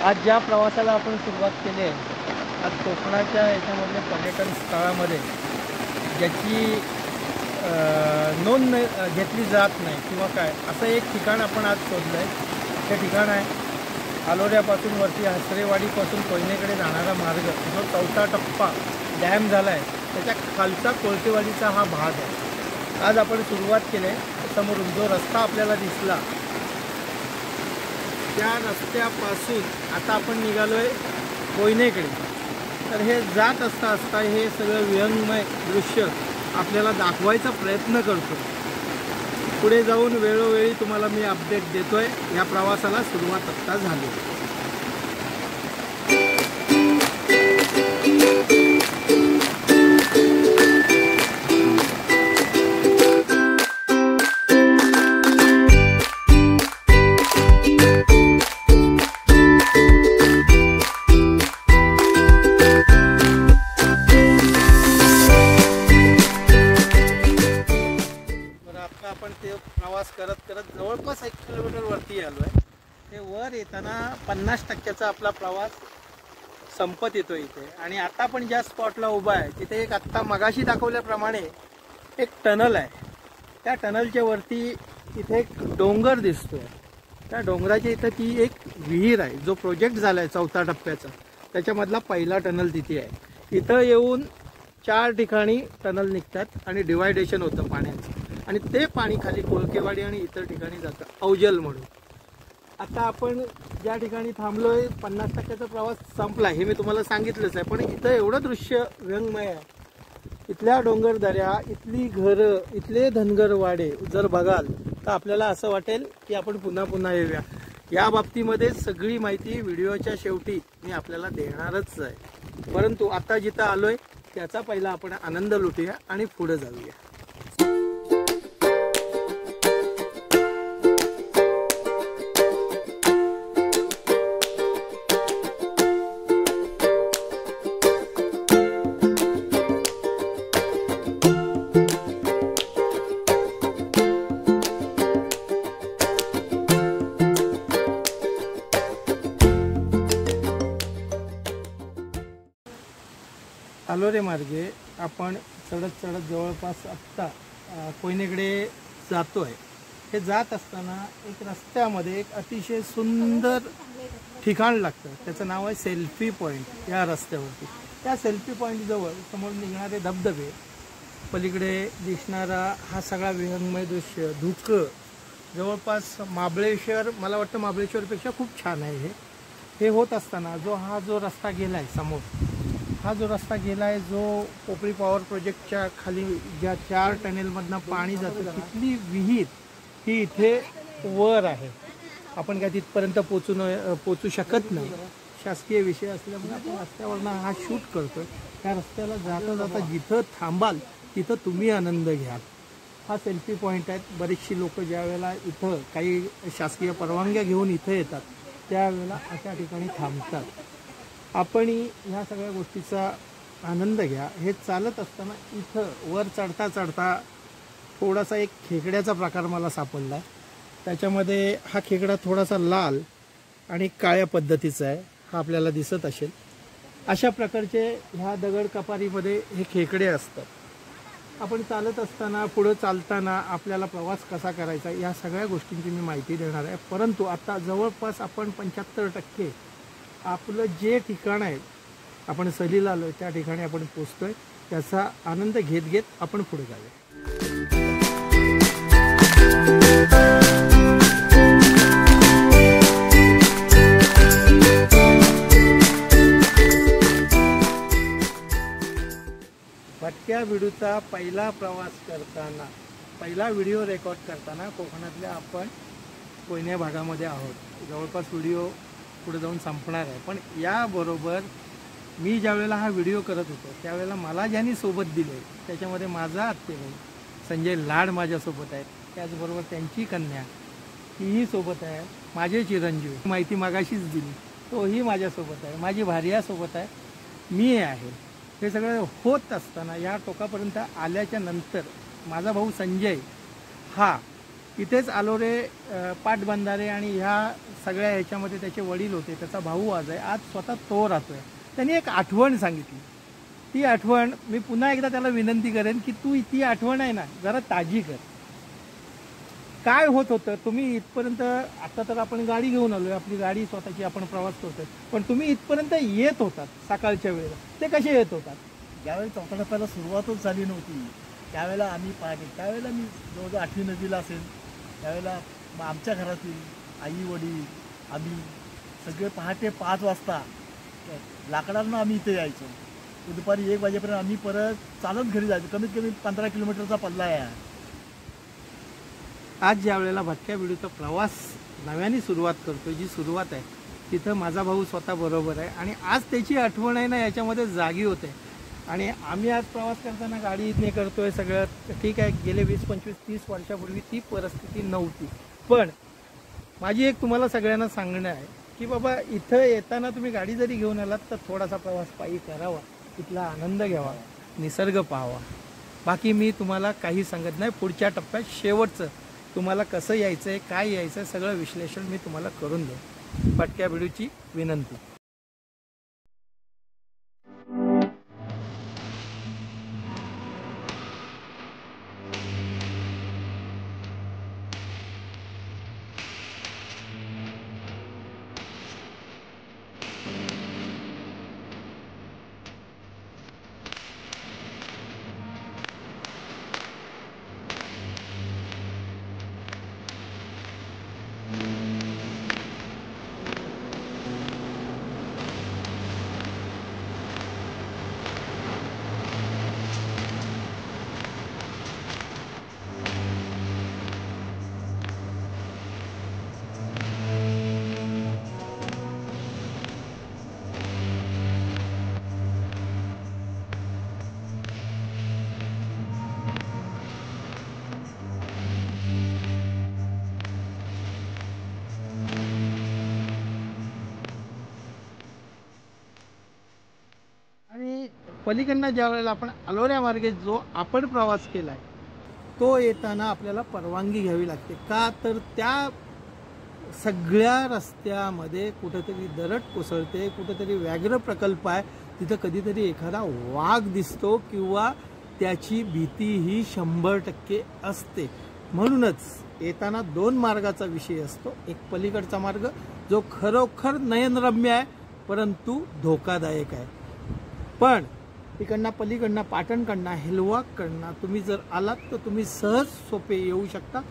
आज ज्या प्रवासाला आपण सुरुवात केली आहे, आज कोकणाच्या याच्यामधले पर्यटन स्थळामध्ये ज्याची नोंद घेतली जात नाही किंवा काय असं एक ठिकाण आपण आज शोधलं आहे। ते ठिकाण आहे आलोऱ्यापासून वरती हसरेवाडीपासून कोयनेकडे जाणारा मार्ग, जो 4था टप्पा डॅम झाला आहे त्याच्या खालचा कोळकेवाडीचा हा भाग आहे। आज आपण सुरुवात केली आहे। समोरून जो रस्ता आपल्याला दिसला त्या रस्त्यापासून आता आपण निघालो आहे कोयनेकडे। तर हे जात असता हे सगळं विहंगमय दृश्य आपल्याला दाखवायचा प्रयत्न करतो। पुढे जाऊन वेळोवेळी तुम्हाला मी अपडेट देतोय। या प्रवासाला सुरुवात आत्ता झाली। आपण ते प्रवास करत करत जवळपास 1 किलोमीटर वरती आलो आहे। ते वर येताना 50% आपला प्रवास संपत येतो इथे। आणि आता आपण ज्या स्पॉटला उभा आहे तिथे एक आत्ता मगाशी दाखवल्याप्रमाणे एक टनल आहे। त्या टनलच्या वरती इथे एक डोंगर दिसतोय। त्या डोंगराच्या इथं ती एक विहीर आहे, जो प्रोजेक्ट झाला आहे 4थ्या टप्प्याचा, त्याच्यामधला पहिला टनल तिथे आहे। इथं येऊन 4 ठिकाणी टनल निघतात आणि डिवायडेशन होतं पाण्याचं, आणि ते पाणी खाली कोळकेवाडी आणि इतर ठिकाणी जातं अवजल म्हणून। आता आपण ज्या ठिकाणी थांबलोय 50%चा प्रवास संपला हे मी तुम्हाला सांगितलंच आहे। पण इथं एवढं दृश्य व्यंगमय आहे। इथल्या डोंगरदऱ्या, इथली घरं, इथले धनगर वाडे जर बघाल तर आपल्याला असं वाटेल की आपण पुन्हा पुन्हा येऊया। या बाबतीमध्ये सगळी माहिती व्हिडिओच्या शेवटी मी आपल्याला देणारच आहे। परंतु आता जिथं आलोय त्याचा पहिला आपण आनंद लुटूया आणि पुढे जाऊया। आलोरे मार्गे आपण चढत जवळपास आत्ता कोयनेकडे जातोय। हे जात असताना एक रस्त्यामध्ये एक अतिशय सुंदर ठिकाण लागतं, त्याचं नाव आहे सेल्फी पॉईंट। या रस्त्यावरती त्या सेल्फी पॉईंट जवळ समोर निघणारे धबधबे, पलीकडे दिसणारा हा सगळा विहंगमय दृश्य, धुकं, जवळपास महाबळेश्वर, मला वाटतं महाबळेश्वरपेक्षा खूप छान आहे हे होत असताना जो रस्ता गेला आहे समोर, हा जो रस्ता गेला आहे जो पोपळी पॉवर प्रोजेक्टच्या खाली ज्या 4 टनेलमधनं पाणी जातं तिथली विहीर ही इथे वर आहे। आपण काय तिथपर्यंत पोचू शकत नाही, शासकीय विषय असल्यामुळे आपण रस्त्यावरनं हा शूट करतोय। त्या रस्त्याला जाता जाता जिथं थांबाल तिथं तुम्ही आनंद घ्याल। हा सेल्फी पॉईंट आहे। बरीचशी लोक ज्या वेळेला इथं काही शासकीय परवानग्या घेऊन इथं येतात त्यावेळेला अशा ठिकाणी थांबतात। आपण ह्या सगळ्या गोष्टीचा आनंद घ्या। हे चालत असताना इथं वर चढता थोडासा एक खेकड्याचा प्रकार मला सापडला आहे। त्याच्यामध्ये हा खेकडा थोडासा लाल आणि काळ्या पद्धतीचा आहे, हा आपल्याला दिसत असेल। अशा प्रकारचे ह्या दगड कपारीमध्ये हे खेकडे असतात। आपण चालत असताना पुढं चालताना आपल्याला प्रवास कसा करायचा या सगळ्या गोष्टींची मी माहिती देणार आहे। परंतु आता जवळपास आपण 75% आपलं जे ठिकाण आहे, आपण सहलीला आलोय त्या ठिकाणी आपण पोचतोय। त्याचा आनंद घेत आपण पुढे जाऊया। भटक्या बिडूचा पहिला प्रवास करताना, पहिला व्हिडिओ रेकॉर्ड करताना कोकणातल्या आपण कोयना भागामध्ये आहोत। जवळपास व्हिडिओ पुढे जाऊन संपणार आहे। पण याबरोबर मी ज्या वेळेला हा व्हिडिओ करत होतो त्यावेळेला मला ज्यांनी सोबत दिले त्याच्यामध्ये माझा आत्तेभाऊ संजय लाड माझ्यासोबत आहेत, त्याचबरोबर त्यांची कन्या तीही सोबत आहे, माझे चिरंजीव माहिती मागाशीच दिली तोही माझ्यासोबत आहे, माझी भार्यासोबत आहे, मी आहे। हे सगळं होत असताना या टोकापर्यंत आल्याच्या नंतर माझा भाऊ संजय हा इथेच आलोरे पाटबंधारे आणि ह्या सगळ्या ह्याच्यामध्ये त्याचे वडील होते, त्याचा भाऊ आज आहे, आज स्वतः तो राहतोय. त्यांनी एक आठवण सांगितली. ती आठवण मी पुन्हा एकदा त्याला विनंती करेन की तू ती आठवण आहे ना जरा ताजी कर. काय होत होतं, तुम्ही इथपर्यंत, आता तर आपण गाडी घेऊन आलोय, आपली गाडी स्वतःची, आपण प्रवास करतोय, पण तुम्ही इथपर्यंत येत होतात सकाळच्या वेळेला, ते कसे येत होतात? ज्यावेळी चौथा टप्प्याला सुरुवातच झाली नव्हती त्यावेळेला आम्ही पहाटे, त्यावेळेला मी जवळजवळ 8वी नदीला असेल, त्यावेळेला आमच्या घरातील आई वडील आम्ही सगळे पहाटे 5 वाजता लाकडांना आम्ही इथे यायचो. दुपारी 1 वाजेपर्यंत आम्ही परत चालत घरी जायचो. कमीत कमी 15 किलोमीटरचा पल्ला आहे. आज ज्या वेळेला भटक्या बिडूचा प्रवास नव्याने सुरुवात करतोय, जी सुरुवात आहे तिथं माझा भाऊ स्वतः बरोबर आहे आणि आज त्याची आठवण आहे ना याच्यामध्ये जागी होते. आणि आम्ही आज प्रवास करताना गाडी इथने करतोय सगळं ठीक आहे. गेले 20, 25, 30 वर्षापूर्वी ती परिस्थिती नव्हती. पण माझी एक तुम्हाला सगळ्यांना सांगणं आहे की बाबा इथं येताना तुम्ही गाडी जरी घेऊन आलात तर थोडासा प्रवास पायी करावा, तिथला आनंद घ्यावा, निसर्ग पाहावा. बाकी मी तुम्हाला काही सांगत नाही. पुढच्या टप्प्यात शेवटचं तुम्हाला कसं यायचं आहे, काय यायचं आहे, सगळं विश्लेषण मी तुम्हाला करून देईन. भटक्या बिडूची विनंती. पलीकडनं ज्या वेळेला आपण अलोऱ्या मार्गे जो आपण प्रवास केलाय तो येताना आपल्याला परवानगी घ्यावी लागते. का तर त्या सगळ्या रस्त्यामध्ये कुठेतरी दरड कोसळते, कुठेतरी व्याघ्र प्रकल्प आहे, तिथं कधीतरी एखादा वाघ दिसतो किंवा त्याची भीती ही 100% असते. म्हणूनच येताना 2 मार्गाचा विषय असतो. एक पलीकडचा मार्ग जो खरोखर नयनरम्य आहे परंतु धोकादायक आहे. पण तिकडनं पलीकडनं पाटणकडनं हेलवाकडनं तुम्ही जर आलात तर तुम्ही सहज सोपे येऊ शकता.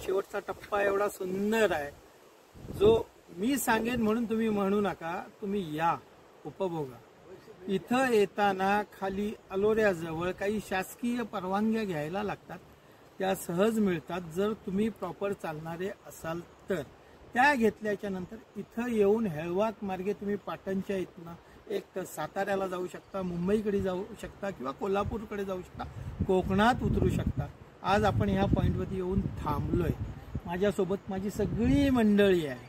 शेवटचा टप्पा एवढा सुंदर आहे जो मी सांगेन म्हणून तुम्ही म्हणू नका, तुम्ही या उपभोगा. इथं येताना खाली अलोऱ्याजवळ काही शासकीय परवानग्या घ्यायला लागतात, त्या सहज मिळतात जर तुम्ही प्रॉपर चालणारे असाल तर. त्या घेतल्याच्या नंतर इथं येऊन हेळवाक मार्गे तुम्ही पाटणच्या इथनं एक साताऱ्याला जाऊ शकता, मुंबईकडे जाऊ शकता किंवा कोल्हापूरकडे जाऊ शकता, कोकणात उतरू शकता. आज आपण ह्या पॉईंटवरती येऊन थांबलोय. माझ्यासोबत माझी सगळी मंडळी आहे.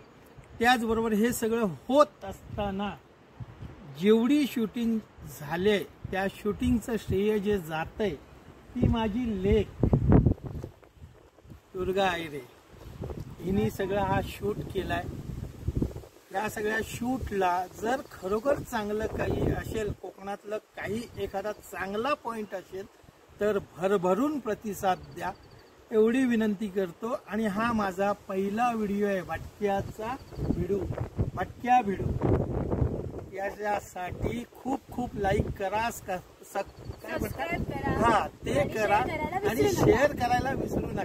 त्याचबरोबर हे सगळं होत असताना जेवढी शूटिंग झाले त्या शूटिंगचं श्रेय जे जातंय ती माझी लेक दुर्गा आयरे हिने सगळं हा शूट केलाय. या सगळ्या शूटला जर खरोखर चांगलं काही असेल, कोकणातलं काही एखादा चांगला पॉइंट असेल तर भरभरून प्रतिसाद द्या एवढी विनंती करतो. आणि हा माझा पहिला व्हिडिओ आहे भटक्याचा भिडू, भटक्या भिडू. यासाठी खूप खूप लाईक करा, ते करा आणि शेअर करायला विसरू नका.